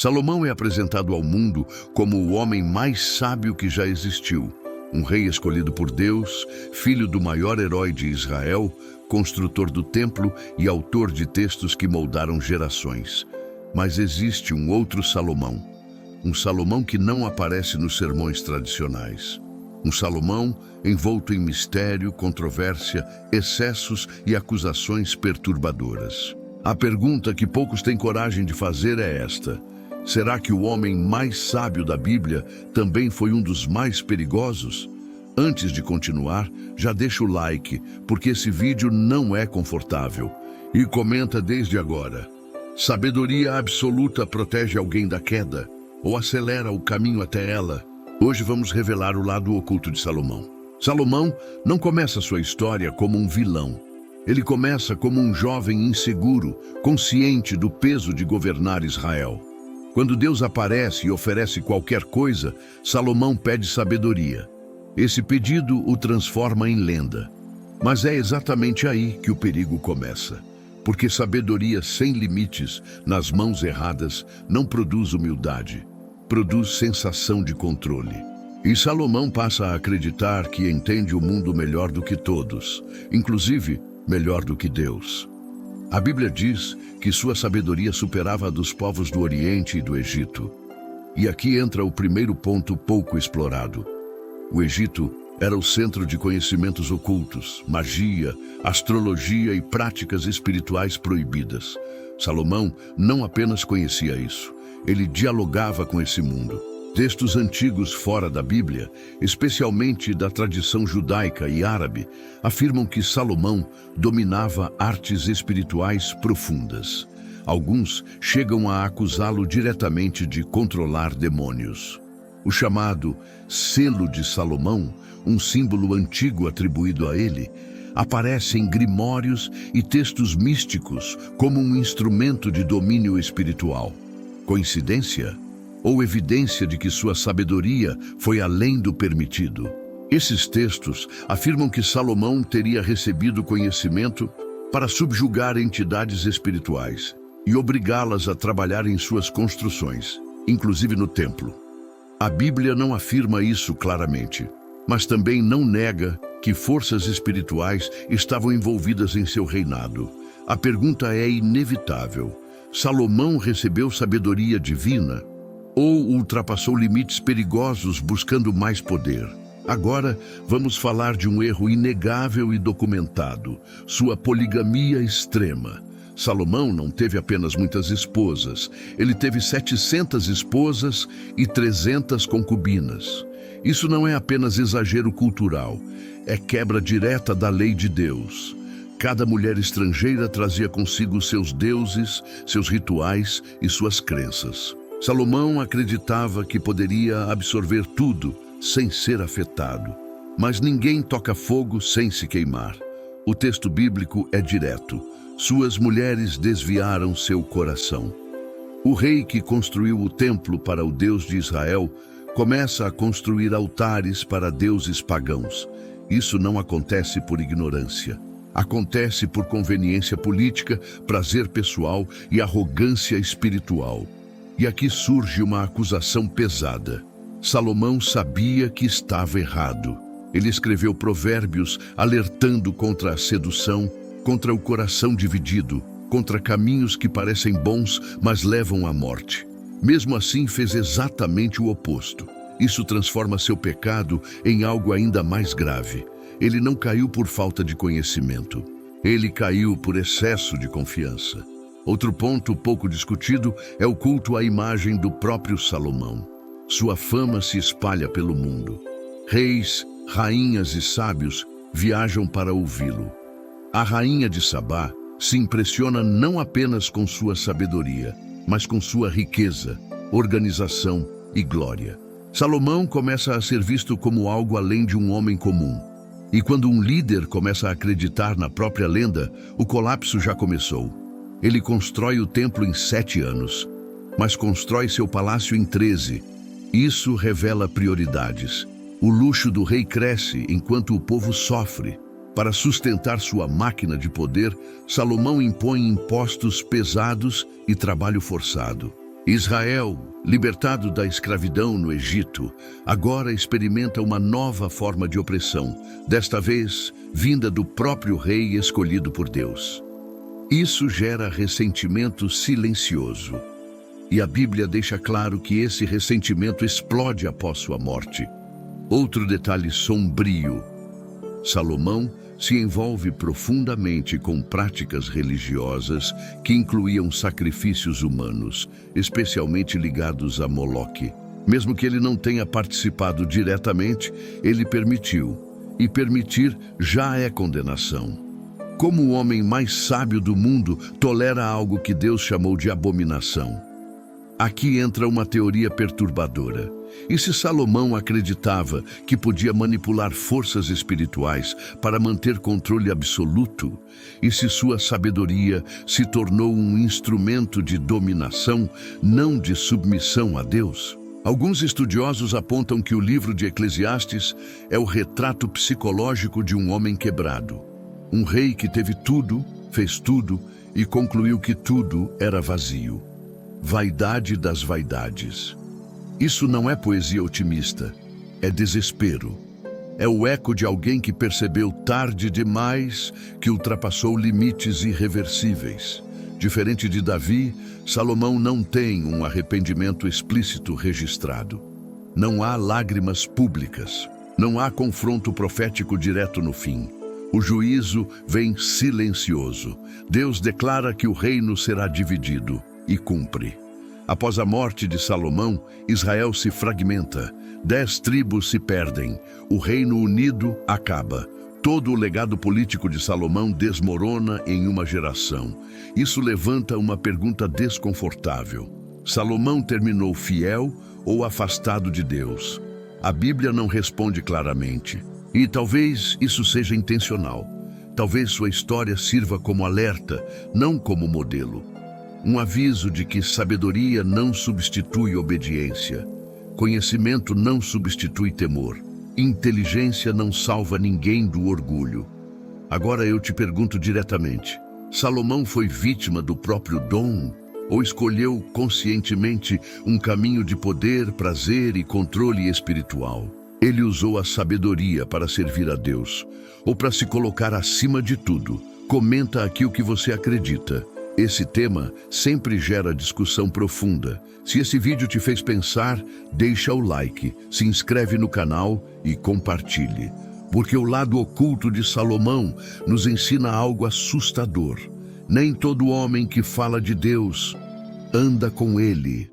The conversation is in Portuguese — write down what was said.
Salomão é apresentado ao mundo como o homem mais sábio que já existiu, um rei escolhido por Deus, filho do maior herói de Israel, construtor do templo e autor de textos que moldaram gerações. Mas existe um outro Salomão, um Salomão que não aparece nos sermões tradicionais. Um Salomão envolto em mistério, controvérsia, excessos e acusações perturbadoras. A pergunta que poucos têm coragem de fazer é esta: será que o homem mais sábio da Bíblia também foi um dos mais perigosos? Antes de continuar, já deixa o like, porque esse vídeo não é confortável. E comenta desde agora: sabedoria absoluta protege alguém da queda ou acelera o caminho até ela? Hoje vamos revelar o lado oculto de Salomão. Salomão não começa sua história como um vilão. Ele começa como um jovem inseguro, consciente do peso de governar Israel. Quando Deus aparece e oferece qualquer coisa, Salomão pede sabedoria. Esse pedido o transforma em lenda. Mas é exatamente aí que o perigo começa. Porque sabedoria sem limites, nas mãos erradas, não produz humildade. Produz sensação de controle. E Salomão passa a acreditar que entende o mundo melhor do que todos, inclusive melhor do que Deus. A Bíblia diz que sua sabedoria superava a dos povos do Oriente e do Egito. E aqui entra o primeiro ponto pouco explorado. O Egito era o centro de conhecimentos ocultos, magia, astrologia e práticas espirituais proibidas. Salomão não apenas conhecia isso, ele dialogava com esse mundo. Textos antigos fora da Bíblia, especialmente da tradição judaica e árabe, afirmam que Salomão dominava artes espirituais profundas. Alguns chegam a acusá-lo diretamente de controlar demônios. O chamado selo de Salomão, um símbolo antigo atribuído a ele, aparece em grimórios e textos místicos como um instrumento de domínio espiritual. Coincidência? Ou evidência de que sua sabedoria foi além do permitido? Esses textos afirmam que Salomão teria recebido conhecimento para subjugar entidades espirituais e obrigá-las a trabalhar em suas construções, inclusive no templo. A Bíblia não afirma isso claramente, mas também não nega que forças espirituais estavam envolvidas em seu reinado. A pergunta é inevitável: Salomão recebeu sabedoria divina ou ultrapassou limites perigosos buscando mais poder? Agora vamos falar de um erro inegável e documentado: sua poligamia extrema. Salomão não teve apenas muitas esposas, ele teve 700 esposas e 300 concubinas. Isso não é apenas exagero cultural, é quebra direta da lei de Deus. Cada mulher estrangeira trazia consigo seus deuses, seus rituais e suas crenças. Salomão acreditava que poderia absorver tudo sem ser afetado. Mas ninguém toca fogo sem se queimar. O texto bíblico é direto: suas mulheres desviaram seu coração. O rei que construiu o templo para o Deus de Israel começa a construir altares para deuses pagãos. Isso não acontece por ignorância. Acontece por conveniência política, prazer pessoal e arrogância espiritual. E aqui surge uma acusação pesada. Salomão sabia que estava errado. Ele escreveu provérbios alertando contra a sedução, contra o coração dividido, contra caminhos que parecem bons, mas levam à morte. Mesmo assim, fez exatamente o oposto. Isso transforma seu pecado em algo ainda mais grave. Ele não caiu por falta de conhecimento. Ele caiu por excesso de confiança. Outro ponto pouco discutido é o culto à imagem do próprio Salomão. Sua fama se espalha pelo mundo. Reis, rainhas e sábios viajam para ouvi-lo. A rainha de Sabá se impressiona não apenas com sua sabedoria, mas com sua riqueza, organização e glória. Salomão começa a ser visto como algo além de um homem comum. E quando um líder começa a acreditar na própria lenda, o colapso já começou. Ele constrói o templo em 7 anos, mas constrói seu palácio em 13. Isso revela prioridades. O luxo do rei cresce enquanto o povo sofre. Para sustentar sua máquina de poder, Salomão impõe impostos pesados e trabalho forçado. Israel, libertado da escravidão no Egito, agora experimenta uma nova forma de opressão, desta vez vinda do próprio rei escolhido por Deus. Isso gera ressentimento silencioso. E a Bíblia deixa claro que esse ressentimento explode após sua morte. Outro detalhe sombrio: Salomão se envolve profundamente com práticas religiosas que incluíam sacrifícios humanos, especialmente ligados a Moloque. Mesmo que ele não tenha participado diretamente, ele permitiu. E permitir já é condenação. Como o homem mais sábio do mundo tolera algo que Deus chamou de abominação? Aqui entra uma teoria perturbadora. E se Salomão acreditava que podia manipular forças espirituais para manter controle absoluto, e se sua sabedoria se tornou um instrumento de dominação, não de submissão a Deus? Alguns estudiosos apontam que o livro de Eclesiastes é o retrato psicológico de um homem quebrado. Um rei que teve tudo, fez tudo e concluiu que tudo era vazio. Vaidade das vaidades. Isso não é poesia otimista, é desespero. É o eco de alguém que percebeu tarde demais que ultrapassou limites irreversíveis. Diferente de Davi, Salomão não tem um arrependimento explícito registrado. Não há lágrimas públicas. Não há confronto profético direto no fim. O juízo vem silencioso. Deus declara que o reino será dividido e cumpre. Após a morte de Salomão, Israel se fragmenta. 10 tribos se perdem. O reino unido acaba. Todo o legado político de Salomão desmorona em uma geração. Isso levanta uma pergunta desconfortável. Salomão terminou fiel ou afastado de Deus? A Bíblia não responde claramente. E talvez isso seja intencional. Talvez sua história sirva como alerta, não como modelo. Um aviso de que sabedoria não substitui obediência. Conhecimento não substitui temor. Inteligência não salva ninguém do orgulho. Agora eu te pergunto diretamente: Salomão foi vítima do próprio dom ou escolheu conscientemente um caminho de poder, prazer e controle espiritual? Ele usou a sabedoria para servir a Deus ou para se colocar acima de tudo? Comenta aqui o que você acredita. Esse tema sempre gera discussão profunda. Se esse vídeo te fez pensar, deixa o like, se inscreve no canal e compartilhe. Porque o lado oculto de Salomão nos ensina algo assustador. Nem todo homem que fala de Deus anda com ele.